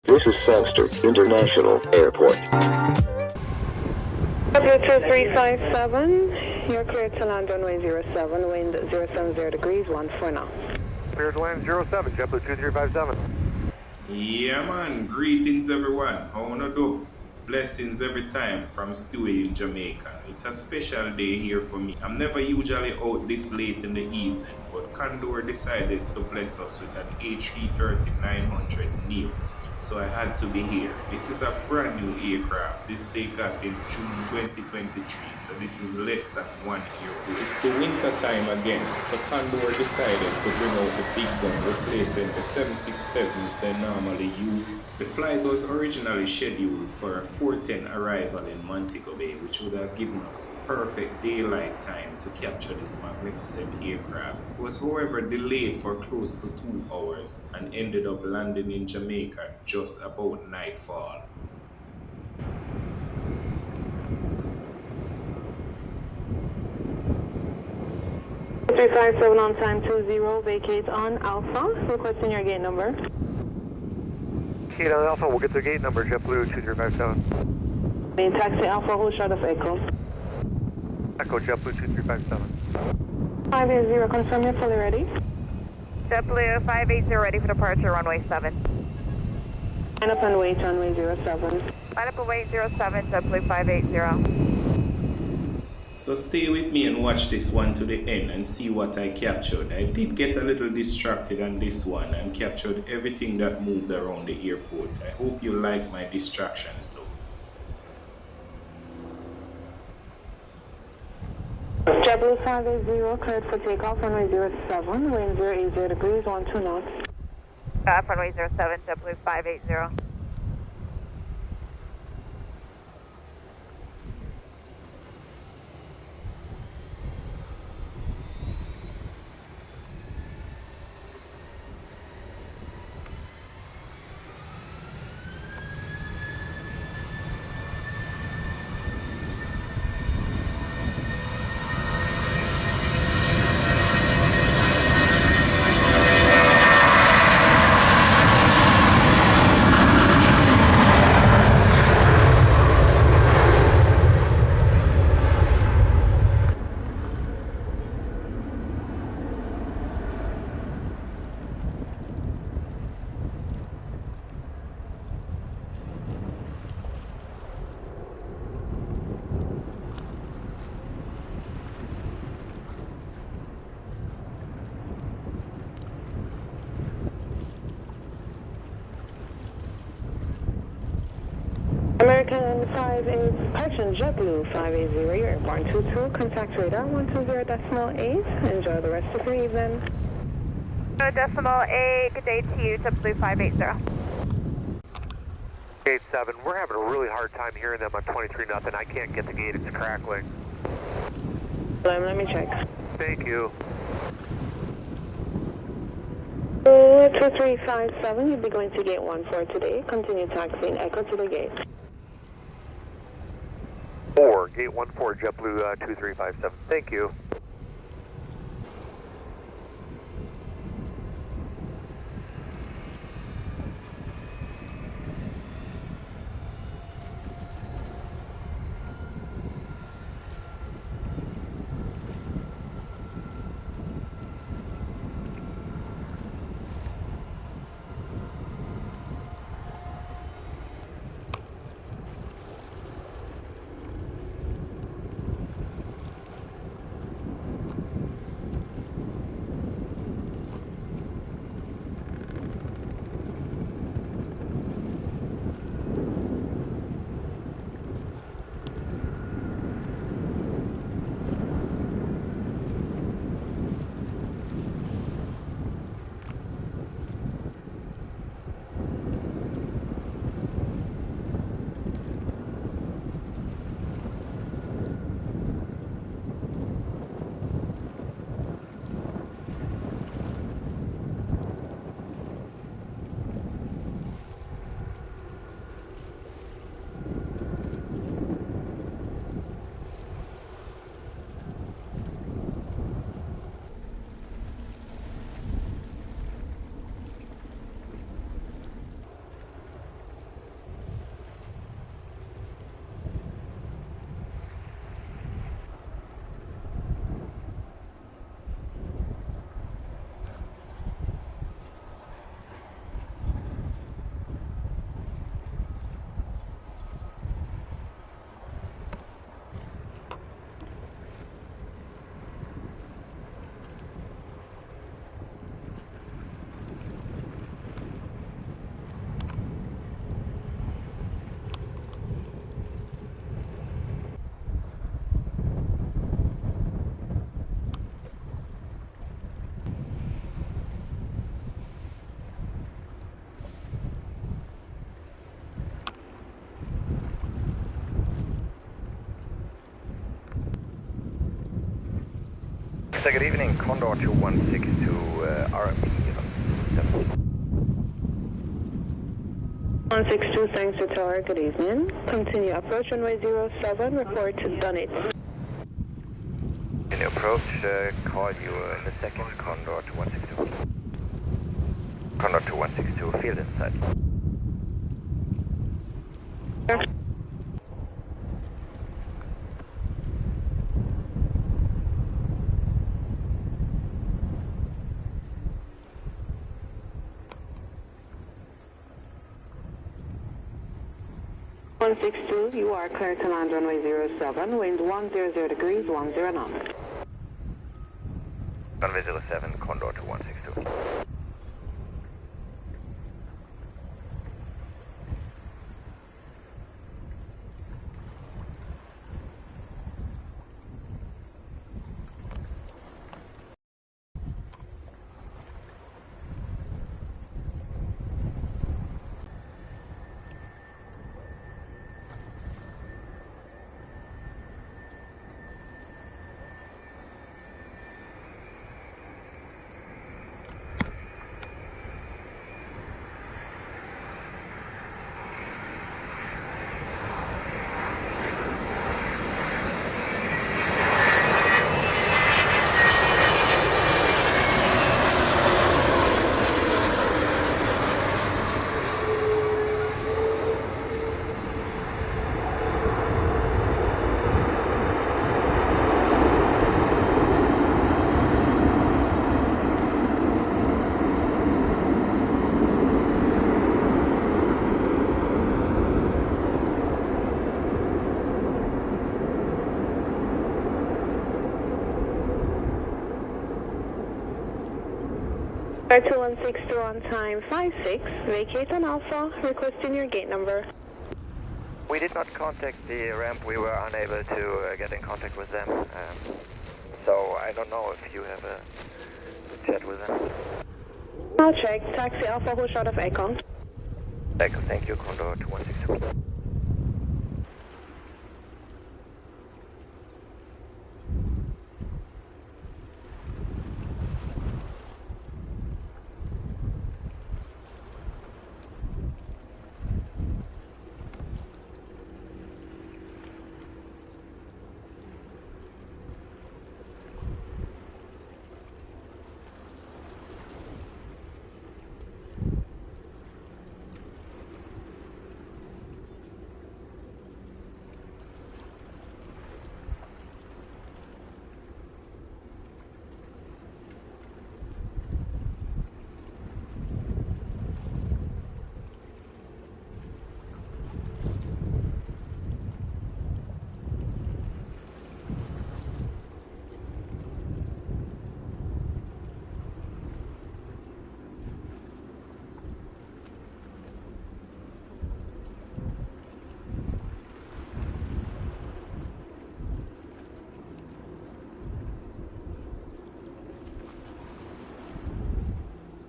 This is Sangster International Airport. JetBlue 2357, you're cleared to land runway 07, wind 070 degrees, 14 now. Cleared to land 07, JetBlue 2357. Yeah man, greetings everyone, how wanna do? Blessings every time from Stewie in Jamaica. It's a special day here for me. I'm never usually out this late in the evening, but Condor decided to bless us with an A330-900 Neo. So I had to be here. This is a brand new aircraft. This they got in June 2023, so this is less than 1 year old. It's the winter time again, so Condor decided to bring out the big gun, replacing the 767s they normally use. The flight was originally scheduled for a 4:10 arrival in Montego Bay, which would have given us perfect daylight time to capture this magnificent aircraft. It was however delayed for close to 2 hours and ended up landing in Jamaica just about nightfall. .357 on time 20, vacate on Alpha, requesting your gate number. Gate on Alpha, we'll get the gate number, JetBlue 2357. Main taxi Alpha, hold short of Echo. Echo, JetBlue 2357. 580, confirm you're fully ready. JetBlue 580 ready for departure, runway 7. Line up and wait, runway 07. Line up and wait 07, JetBlue 580. So stay with me and watch this one to the end and see what I captured. I did get a little distracted on this one and captured everything that moved around the airport. I hope you like my distractions though. JetBlue 580, cleared for takeoff, runway 07, wind 080 degrees, 12 knots. Runway 07, JetBlue 580. American 58, correction, JetBlue 580, you're airborne 22, contact radar 120.8. Enjoy the rest of your evening. Decimal A, good day to you, JetBlue 580. Gate 7, we're having a really hard time hearing them on 23-0. I can't get the gate, it's crackling. Let me check. Thank you. 2357, you'll be going to gate 14 today. Continue taxiing Echo to the gate. 4, gate 14, JetBlue 2357. Thank you. Good evening, Condor 2162, RMP. 162 Sangster Tower, good evening. Continue approach runway 07, report to Dunnet. Can you approach, call you in a second, Condor 2162. Condor 2162, field inside. Sure. You are clear to land runway 07, wind 100 degrees, 10 knots. Runway 07, Condor to 162. Air 2162 on time 56, vacate on Alpha, requesting your gate number. We did not contact the ramp, we were unable to get in contact with them. So I don't know if you have a chat with them. I'll check. Taxi Alpha, hold short of Echo. Echo, thank you, Condor to 162.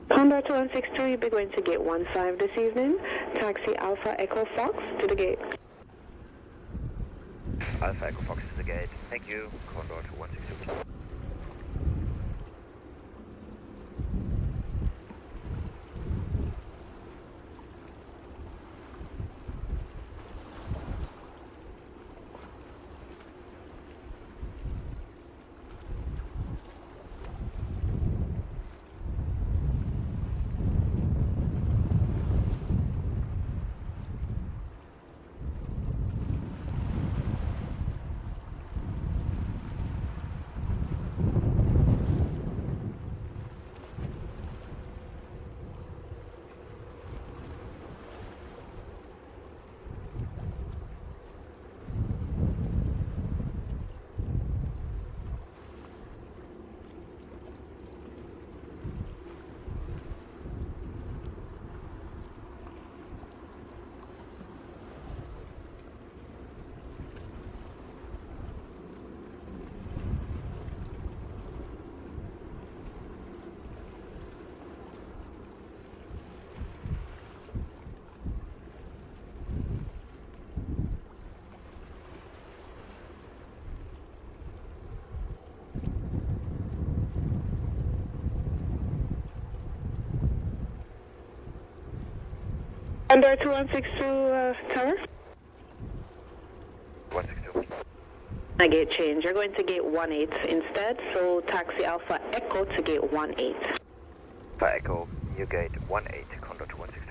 Condor 2162, you'll be going to gate 15 this evening. Taxi Alpha Echo Fox to the gate. Alpha Echo Fox to the gate. Thank you, Condor to 162. Condor 2162 Tower. 162. I gate change. You're going to gate 18 instead, so taxi Alpha Echo to gate 18. Alpha Echo, you gate 18, Condor 2162.